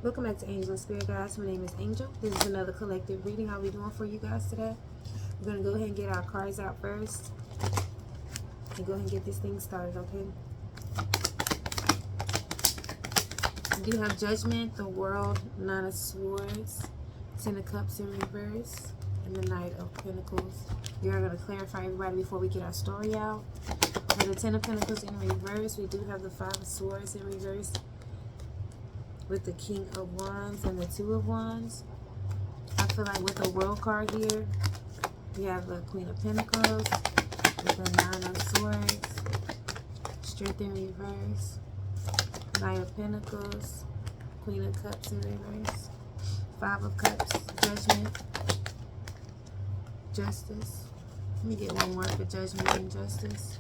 Welcome back to Angel and Spirit Guides. My name is Angel. This is another collective reading. How we doing for you guys today? We're going to go ahead and get our cards out first. And go ahead and get this thing started, okay? We do have Judgment, the World, Nine of Swords, Ten of Cups in reverse, and the Knight of Pentacles. We are going to clarify everybody before we get our story out. For the Ten of Pentacles in reverse, we do have the Five of Swords in reverse, with the King of Wands and the Two of Wands. I feel like with the World card here, we have the Queen of Pentacles with the Nine of Swords, Strength in reverse, Knight of Pentacles, Queen of Cups in reverse, Five of Cups, Judgment, Justice. Let me get one more for Judgment and Justice.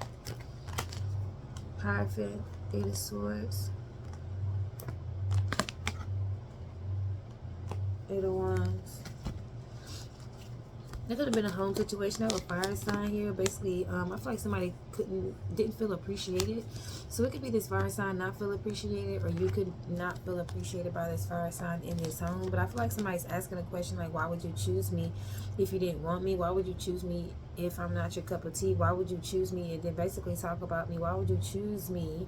Hierophant, Eight of Swords, Eight of Wands. There could have been a home situation. I have a fire sign here. Basically, I feel like somebody didn't feel appreciated. So it could be this fire sign not feel appreciated, or you could not feel appreciated by this fire sign in this home. But I feel like somebody's asking a question like, why would you choose me if you didn't want me? Why would you choose me if I'm not your cup of tea? Why would you choose me? And then basically talk about me. Why would you choose me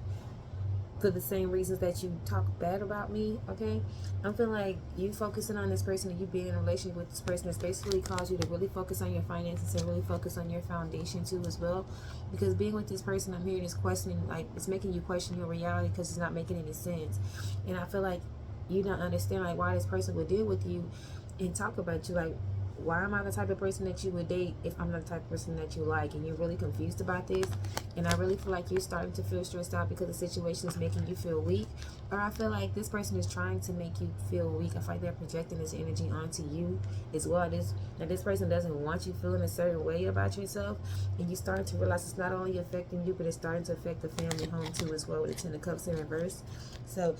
for the same reasons that you talk bad about me? Okay, I'm feeling like you focusing on this person and you being in a relationship with this person has basically caused you to really focus on your finances and really focus on your foundation too as well, because being with this person, I'm hearing is questioning, like it's making you question your reality because it's not making any sense. And I feel like you don't understand like why this person would deal with you and talk about you. Like, why am I the type of person that you would date if I'm not the type of person that you like? And you're really confused about this. And I really feel like you're starting to feel stressed out because the situation is making you feel weak. Or I feel like this person is trying to make you feel weak. I feel like they're projecting this energy onto you as well. This person doesn't want you feeling a certain way about yourself. And you're starting to realize it's not only affecting you, but it's starting to affect the family home too as well, with the Ten of Cups in reverse. So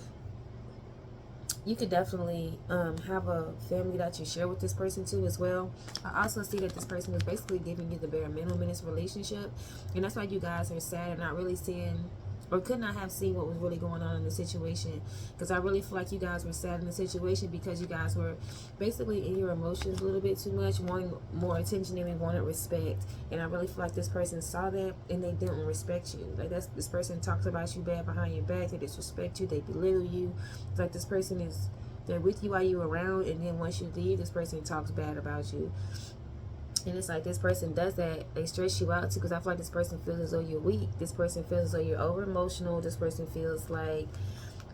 you could definitely have a family that you share with this person too as well. I also see that this person is basically giving you the bare minimum in this relationship, and that's why you guys are sad and not really seeing, or could not have seen, what was really going on in the situation. Because I really feel like you guys were sad in the situation because you guys were basically in your emotions a little bit too much, wanting more attention than they wanted respect. And I really feel like this person saw that and they didn't respect you. Like this person talks about you bad behind your back, they disrespect you, they belittle you. It's like this person is, they're with you while you're around, and then once you leave, this person talks bad about you. And it's like this person does that, they stress you out too, because I feel like this person feels as though you're weak. This person feels as though you're over emotional. This person feels like,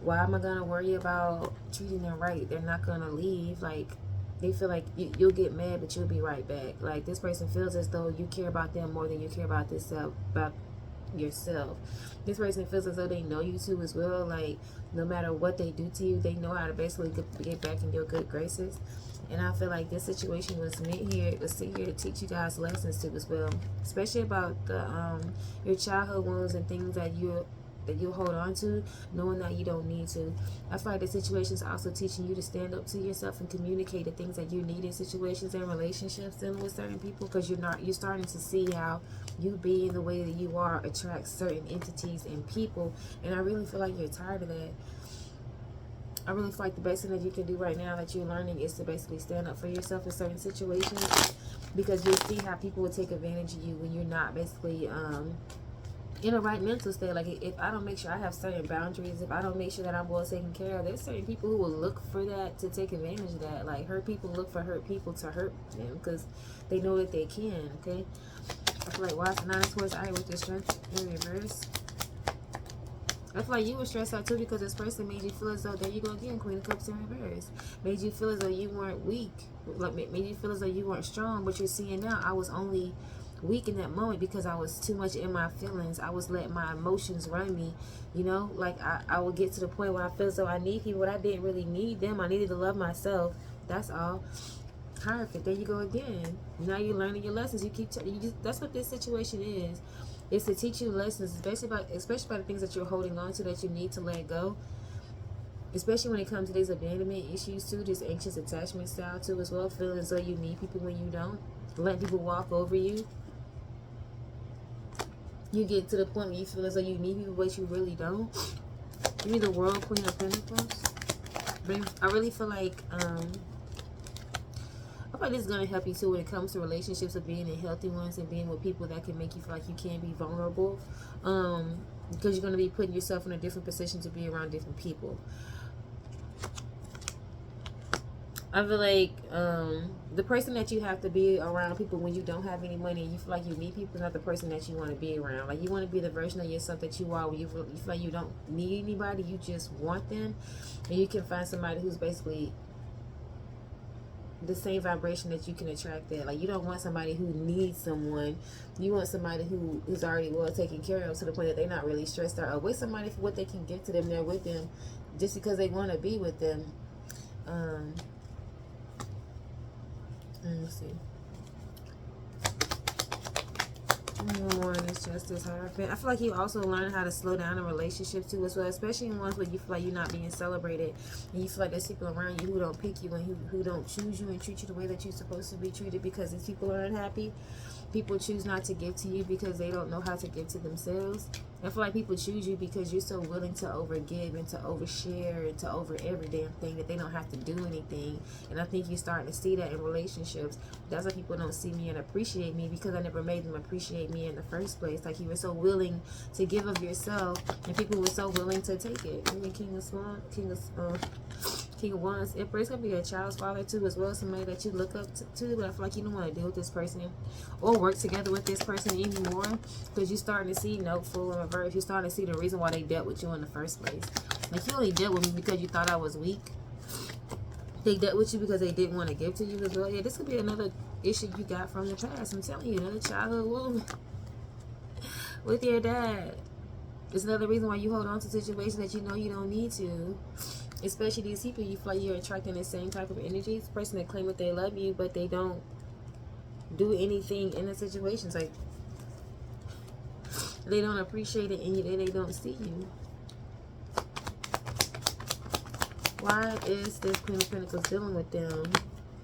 why am I going to worry about treating them right? They're not going to leave. Like, they feel like you'll get mad, but you'll be right back. Like, this person feels as though you care about them more than you care about yourself. This person feels as though they know you too as well. Like, no matter what they do to you, they know how to basically get back in your good graces. And I feel like this situation was meant here, it was sent here to teach you guys lessons too as well, especially about the your childhood wounds and things that you'll hold on to, knowing that you don't need to. I feel like the situation is also teaching you to stand up to yourself and communicate the things that you need in situations and relationships dealing with certain people, because you're starting to see how you being the way that you are attracts certain entities and people. And I really feel like you're tired of that. I really feel like the best thing that you can do right now that you're learning is to basically stand up for yourself in certain situations, because you'll see how people will take advantage of you when you're not basically in a right mental state. Like, if I don't make sure I have certain boundaries, if I don't make sure that I'm well taken care of, there's certain people who will look for that to take advantage of that. Like, hurt people look for hurt people to hurt them because they know that they can, okay? I feel like, watch the Nine of Swords out here with the Strength in reverse. I feel like you were stressed out too because this person made you feel as though, there you go again, Queen of Cups in reverse. Made you feel as though you weren't weak. Like, made you feel as though you weren't strong. But you're seeing now, I was only weak in that moment because I was too much in my feelings. I was letting my emotions run me. You know, like I would get to the point where I feel as though I need people, but I didn't really need them. I needed to love myself. That's all. Perfect. There you go again. Now you're learning your lessons. That's what this situation is. It's to teach you lessons, especially about the things that you're holding on to that you need to let go. Especially when it comes to these abandonment issues too, this anxious attachment style too as well. Feeling as though you need people when you don't. Letting people walk over you. You get to the point where you feel as though you need people, but you really don't. Give me the World, Queen of Pentacles. But I really feel like I feel like this is gonna help you too when it comes to relationships, of being in healthy ones and being with people that can make you feel like you can be vulnerable. Because you're gonna be putting yourself in a different position to be around different people. I feel like the person that you have to be around people when you don't have any money and you feel like you need people is not the person that you want to be around. Like, you want to be the version of yourself that you are, when you feel like you don't need anybody, you just want them. And you can find somebody who's basically the same vibration that you can attract that. Like, you don't want somebody who needs someone. You want somebody who is already well taken care of, to the point that they're not really stressed out, or with somebody for what they can give to them. They're with them just because they want to be with them. Let me see. More in this Justice Hierophant. I feel like you also learn how to slow down in relationships too as well, especially in ones where you feel like you're not being celebrated, and you feel like there's people around you who don't pick you and who don't choose you and treat you the way that you're supposed to be treated, because these people are unhappy. People choose not to give to you because they don't know how to give to themselves. I feel like people choose you because you're so willing to overgive and to overshare and to over every damn thing that they don't have to do anything. And I think you're starting to see that in relationships. That's why people don't see me and appreciate me, because I never made them appreciate me in the first place. Like, you were so willing to give of yourself, and people were so willing to take it. I mean, King of Wands, Empress gonna be a child's father too as well, somebody that you look up to, but I feel like you don't want to deal with this person or work together with this person anymore, because you're starting to see full in reverse. You're starting to see the reason why they dealt with you in the first place. Like, you only dealt with me because you thought I was weak. They dealt with you because they didn't want to give to you as well. Yeah, this could be another issue you got from the past. I'm telling you, another childhood wound with your dad. It's another reason why you hold on to situations that you know you don't need to. Especially these people, you feel like you're attracting the same type of energy. It's a person that claim that they love you, but they don't do anything in the situations. Like, they don't appreciate it in you, and they don't see you. Why is this Queen of Pentacles dealing with them?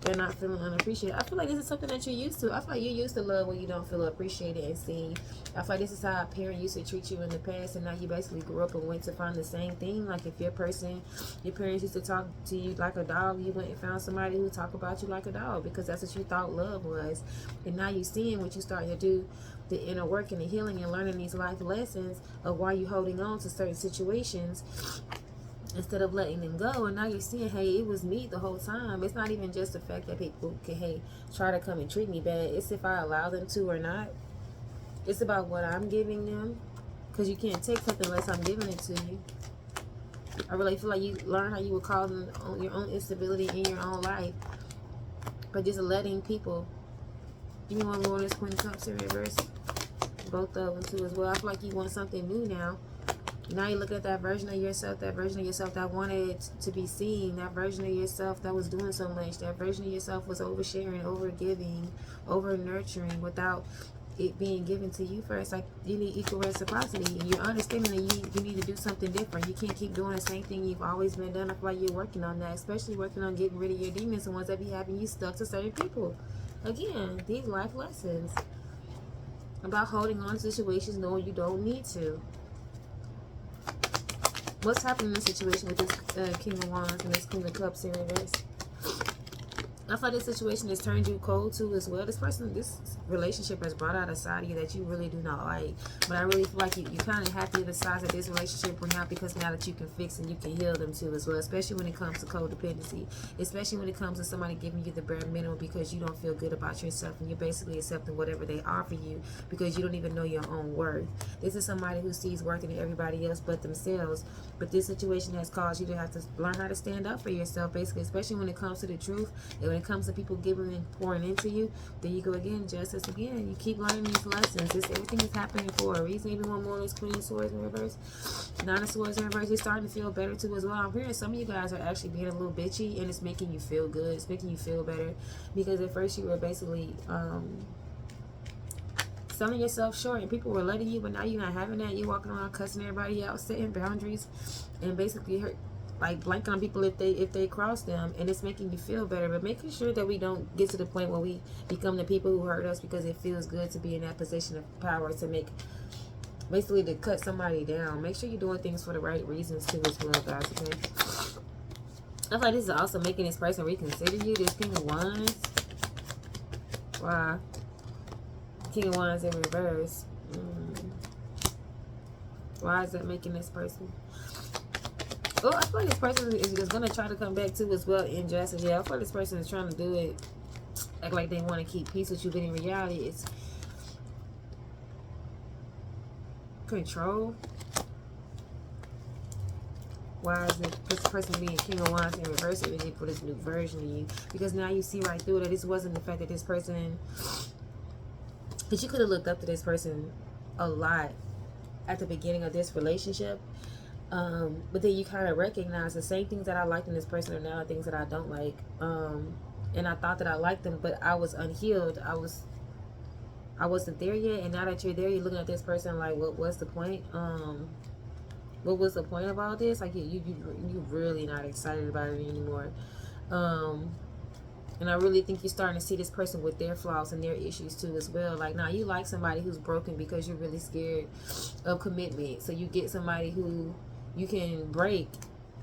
They're not feeling unappreciated. I feel like this is something that you're used to. I feel like you're used to love when you don't feel appreciated and seen. I feel like this is how a parent used to treat you in the past, and now you basically grew up and went to find the same thing. Like, if your parents used to talk to you like a dog, you went and found somebody who talk about you like a dog, because that's what you thought love was. And now you're seeing what you starting to do, the inner work and the healing, and learning these life lessons of why you're holding on to certain situations instead of letting them go. And now you're seeing, hey, it was me the whole time. It's not even just the fact that people can, hey, try to come and treat me bad. It's if I allow them to or not. It's about what I'm giving them, because you can't take something unless I'm giving it to you. I really feel like you learn how you would cause your own instability in your own life, but just letting people. You want more of this Queen of Cups in reverse? Both of them too as well. I feel like you want something new now. Now you look at that version of yourself that wanted to be seen, that version of yourself that was doing so much, that version of yourself was oversharing, overgiving, over nurturing without it being given to you first. Like, you need equal reciprocity, and you're understanding that you need to do something different. You can't keep doing the same thing you've always been done. I feel like you're working on that, especially working on getting rid of your demons, the ones that be having you stuck to certain people. Again, these life lessons about holding on to situations knowing you don't need to. What's happening in this situation with this King of Wands and this Queen of Cups in reverse? I feel like this situation has turned you cold too as well. This relationship has brought out a side of you that you really do not like. But I really feel like you're kind of happy with the size of this relationship now, because now that you can fix and you can heal them too as well. Especially when it comes to codependency. Especially when it comes to somebody giving you the bare minimum because you don't feel good about yourself, and you're basically accepting whatever they offer you because you don't even know your own worth. This is somebody who sees worth in everybody else but themselves. But this situation has caused you to have to learn how to stand up for yourself, basically, especially when it comes to the truth. And when it comes to people giving and pouring into you, there you go again, justice again. You keep learning these lessons. Everything is happening for a reason. Even one more of this Queen of Swords in reverse, Nine of Swords in reverse. You're starting to feel better too as well. I'm hearing some of you guys are actually being a little bitchy, and it's making you feel good. It's making you feel better, because at first you were basically selling yourself short, and people were letting you, but now you're not having that. You're walking around cussing everybody out, setting boundaries, and basically blanking on people if they cross them, and it's making you feel better. But making sure that we don't get to the point where we become the people who hurt us because it feels good to be in that position of power to basically to cut somebody down. Make sure you're doing things for the right reasons too as well, guys, okay? I feel like this is also making this person reconsider you. This King of Wands. Wow. King of Wands in reverse. Why is that making this person? Oh, I feel like this person is going to try to come back too as well. Injustice. Yeah, I feel like this person is trying to do it. Act like they want to keep peace with you. But in reality, it's control. Why is it this person being King of Wands in reverse energy for this new version of you? Because now you see right through it that this wasn't the fact that this person... Because you could have looked up to this person a lot at the beginning of this relationship. But then you kind of recognize the same things that I liked in this person are now things that I don't like. And I thought that I liked them, but I was unhealed. I wasn't there yet. And now that you're there, you're looking at this person like, what's the point? What was the point of all this? Like, you really not excited about it anymore. And I really think you're starting to see this person with their flaws and their issues too as well. Like, now you like somebody who's broken because you're really scared of commitment. So you get somebody who you can break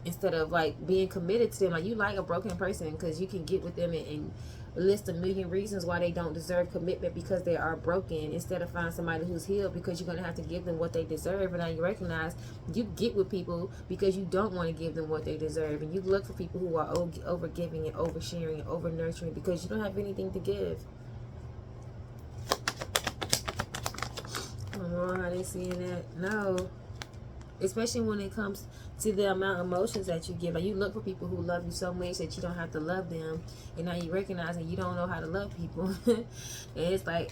instead of like being committed to them. Like, you like a broken person because you can get with them and list a million reasons why they don't deserve commitment because they are broken, instead of finding somebody who's healed because you're going to have to give them what they deserve. And now you recognize you get with people because you don't want to give them what they deserve, and you look for people who are over giving and over sharing and over nurturing because you don't have anything to give. I don't know how they seeing that. No, especially when it comes to the amount of emotions that you give. Like, you look for people who love you so much that you don't have to love them, and now you recognize that you don't know how to love people. And it's like,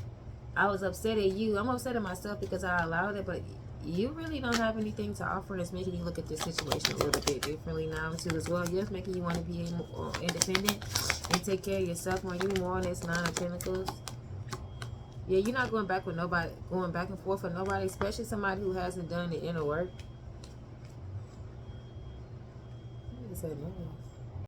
I was upset at you. I'm upset at myself because I allowed it, but you really don't have anything to offer, and it's making you look at this situation a little bit differently now too as well. Yes, making you want to be independent and take care of yourself when you more on this Nine of Pentacles. Yeah, you're not going back with nobody, going back and forth with nobody, especially somebody who hasn't done the inner work. Said no.